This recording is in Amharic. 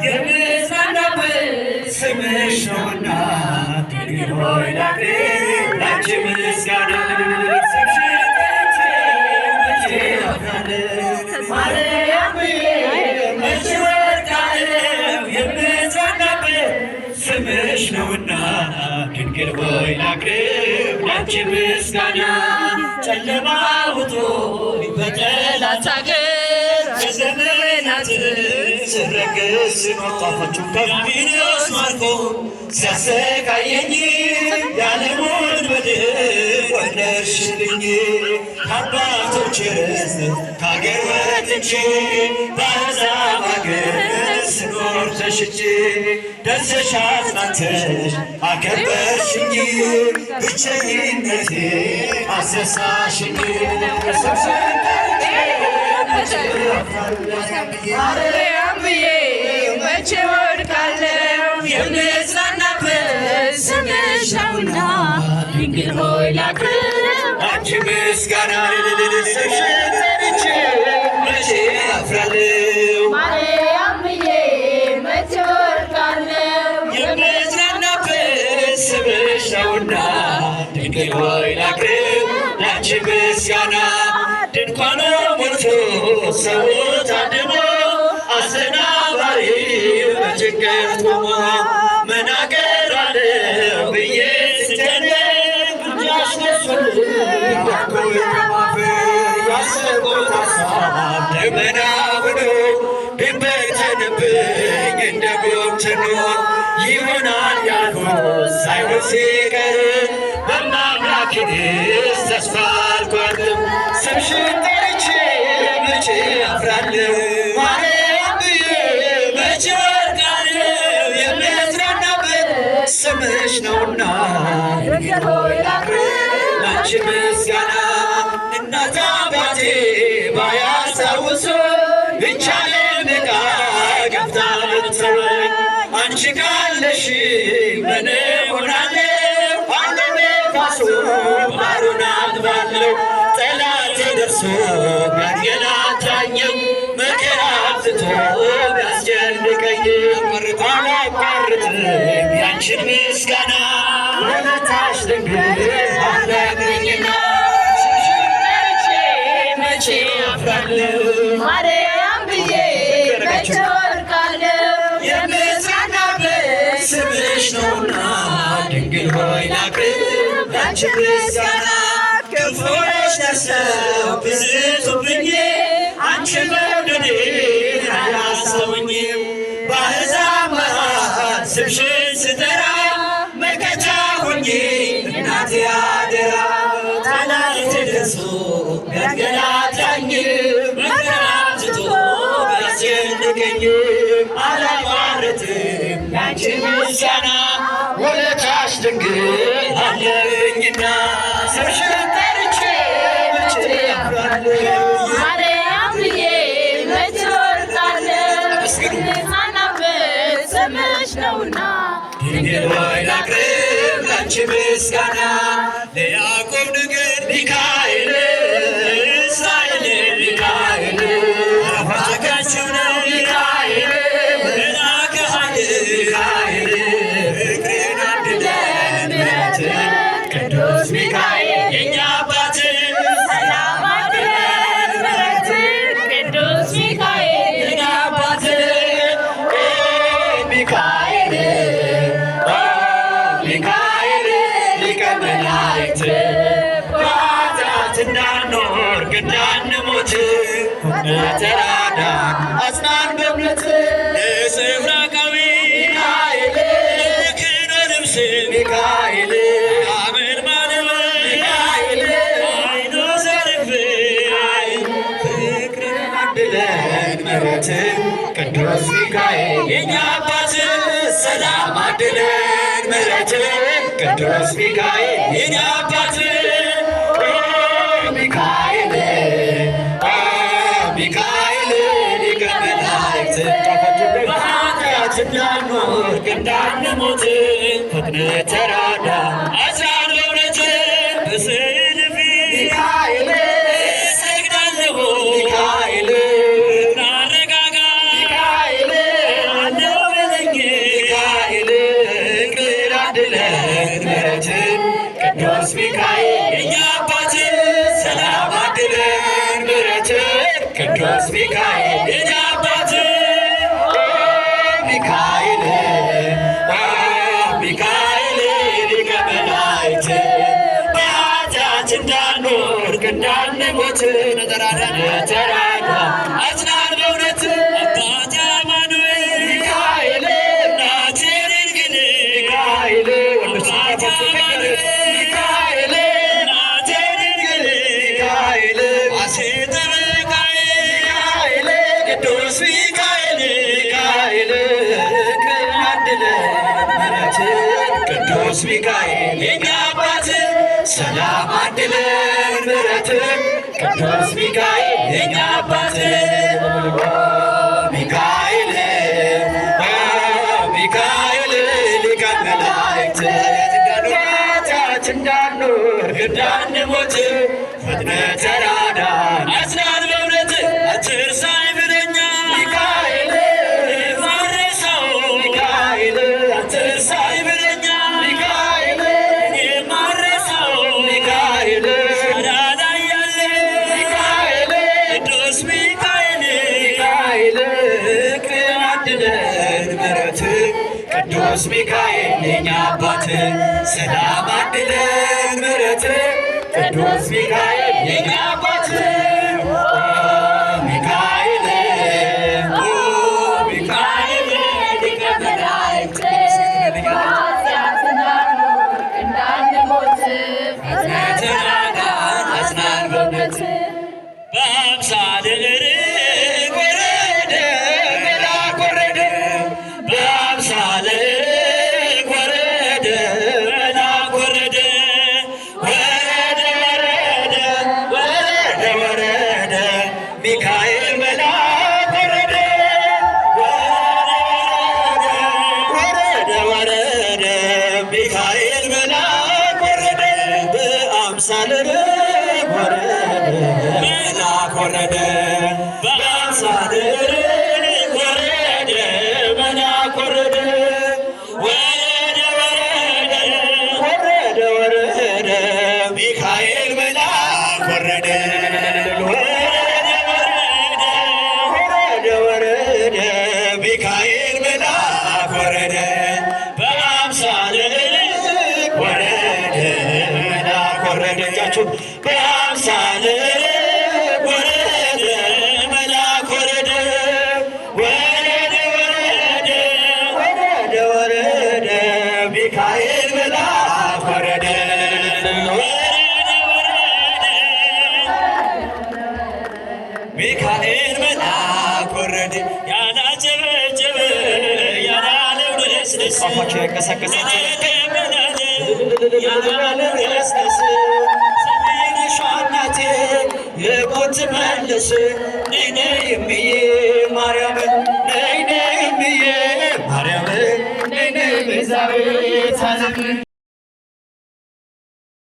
የምጽናናበት ስምሽ ነውና ድንግል ሆይ ላቅርብ ላንቺ ምስጋና ስምሽን ጠርቼ መቼ አፍራለሁ ማርያም መቼ ወድቃለሁ የምጽናናበት ስምሽ ነውና ድንግል ሆይ ላቅርብ ላንቺ ምስጋና ጨለማ ውጦኝ በጠላት አገር በዘመናት ስረግስ ሲኖጣፋችሁ ዲያብሎስ ማርኮ ሲያሰቃየኝ ያለሞት በድል ወለድሽልኝ ከአባቶች ርስት ከአገር ወጥቼ በአሕዛብ አገር ስኖር ተሽጬ ደርሰሽ አጽናንተሽ አከበርሽኝ ብቸኝነቴ አስረሳሽኝ ማርያም ብዬ መቼ ወድቃለሁ የምጽናናበት ስምሽ ነውና ድንግል ሆይ ላቅርብ አንቺ ምስጋና ስምሽን ጠርቼ መቼ አፍራለሁ ማርያም ብዬ መቼ ወድቃለሁ የምጽናናበት ስምሽ ነውና ድንግል ሆይ ላቅርብ ላንቺ ምስጋና ድንኳኑ ሞልቶ ሰው ታድሞ አሰናባሪው በጭንቀት ቆሞ መናገር አለው ብዬ ስጨነቅ ያስነሱልኝ ዳንኩኝ ከማፈር ያሰብኩት ሀሳብ ደመና ሆኖ ቢበተንብኝ እንደ ጉም ተኖ ይሆናል ያልኩት ሳይሆን ሲቀር በማምላክሽ ተስፋ አልቆርጥም ስምሽን ጠርቼ መቼ አፍራለሁ ማርያም ብዬ መቼ ወድቃለሁ የምጽናናበት ስምሽ ነውና ድንግል ሆይ ላቅርብ ላንቺ ምስጋና እናት አባቴ ባያስታውሱኝ ብቻዬን ዕቃ ገብታ ብትተወኝ አንቺ ካለሽ ምን እሆናለሁ ዓለም ነፋሱ ማሩን አጥባለሁ ጠላቴ ደርሶ ቢያንገላታኝም መከራ አብዝቶ ቢያስጨንቀኝም አላቋርጥም ያንቺን ምስጋና ውለታሽ ድንግል አለብኝና ስምሽን ጠርቼ መቼ አፍራለሁ ማርያም ብዬ መቼ ወድቃለሁ የምጽናናበት ስምሽ ነውና ድንግል ሆይ ላቅርብ ላንቺ ምስጋና ክፉዎች ደርሰው ቢዝቱብኝ አንቺ መውደድሽን አላስተውኝም በአሕዛብ መሃል ስምሽን ስጠራ መከታ ሆኜ እናቴ አደራ ጠላቴ ደርሶ ቢያንገላታኝ መከራ አብዝቶ ቢያስጨንቀኝ አላቋርጥም ያንቺ ምስጋና ውለታሽ ድንግል አለኝና ስምሽን ጠርቼ መቼ አፍራለሁ ማርያም ብዬ መቼ ወድቃለሁ የምጽናናበት ስምሽ ነውና ድንግል ሆይ ላቅርብ ላንቺ ምስጋና ለያዕቆብ ንጉሥ ሚካኤል እስራኤል ሚካኤል አፋቃችሁ ነው ሚካኤል መልአከ ኃይል ሚካኤል ፍቅርን አድለን ምሕረትን ቅዱስ ሚካኤል የእኛ አባት ሰላም አድለን ምሕረትን ቅዱስ ሚካኤል የእኛ አባት ሚካኤል ሚካኤል ሊቀ መላእክት በኃጢአት እንዳንኖር እንዳንሞት ተራዳን አጽናን በእምነት ለጽብራቃዊ ሚካኤል ክህነ ልብስ ሚካኤል አመድ ማለበ ሚካኤል አይኖ ዘርፍ ፍቅርን አድለን ምሕረትን ቅዱስ ሚካኤል የእኛ አባት ሰላም አድለን ምሕረትን ቅዱስ ሚካኤል የእኛ አባት ሚካኤል ሚካኤል ሊቀ መላእክት በኃጢአት እንዳንኖር እንዳንሞት ፈጥነህ ተራዳ አጽናን በእውነት በስዕል ፊት ሚካኤል እሰግዳለሁ ሚካኤል እናረጋጋ ሚካኤል ሚካኤል የኛ አባት ሰላም አድለን ምሕረትን ቅዱስ ሚካኤል የኛ አባት ሚካኤል ሚካኤል ሊቀ መላእክት በኃጢአት እንዳንወድቅ እንዳንሞት ተራዳ አጽናን በእውነት አባት አማኑኤል ሚካኤል እናቴ ድንግል ሚካኤል አባት አማኑኤል ሚካኤል እናቴ ድንግል ሚካኤል አሴተ ሚካኤል ቅዱስ ሚካኤል ሚካኤል ቅዱስ ሚካኤል የኛ አባት ሰላም አድለን ምሕረትን ቅዱስ ሚካኤል የኛ አባት ሚካኤል ሚካኤል ሊቀ መላእክት ኃጢአት እንዳንወድቅ እንዳንሞት ፈጥነህ ተራዳን አጽናን በእውነት አትርሳን ብለኛ ሚካኤል ማረሳው ሚካኤል አትርሳን ብለኛ ሚካኤል የማረሳው ሚካኤል ሸዳዳ ያለ ሚካኤል ቅዱስ ሚካኤል ሚካኤል አድለን ምሕረትን ቅዱስ ሚካኤል የኛ አባት ሰላም አድለን ምሕረትን ቅዱስ ሚካኤል የኛ አባት ሚካኤል ሚካኤል ሊቀ መላእክት በኃጢአት እንዳንወድቅ እንዳንሞት ተራዳን አጽናን በእውነት በአምሳለ ርግብ ወረደ መልአክ ወረደ በአምሳለ ርግብ ወረደ መልአክ ወረደ ወረደ ሚካኤል መልአክ ወረደ ወረደ ሚካኤል መልአክ ወረደ በአምሳለ ርግብ ወረደ መልአክ ወረደ በአምሳለ ርግብ ወረደ መልአክ ወረደ ወረደ ሚካኤል መልአክ ወረደ ወረደ ሚካኤል መልአክ ወረደ በአምሳለ ርግብ ወረደ መልአክ ወረደ እጃችሁ በአምሳለ ርግብ ወረደ መልአክ ወረደ ወረደ ሚካኤል መልአክ ወረደ ሚካኤል መልአክ ወረደ ያላጨበጨበ ያላለው ደስደስ አፋቸው ያንቀሳቀሳል ያላለው ደስደስ ሰሜነሽ እናቴ የሞት መልስ ነይ ነይ እምዬ ማርያም ነይ ነይ እምዬ ማርያም ነይ ነይ ቤዛዊተ ዓለም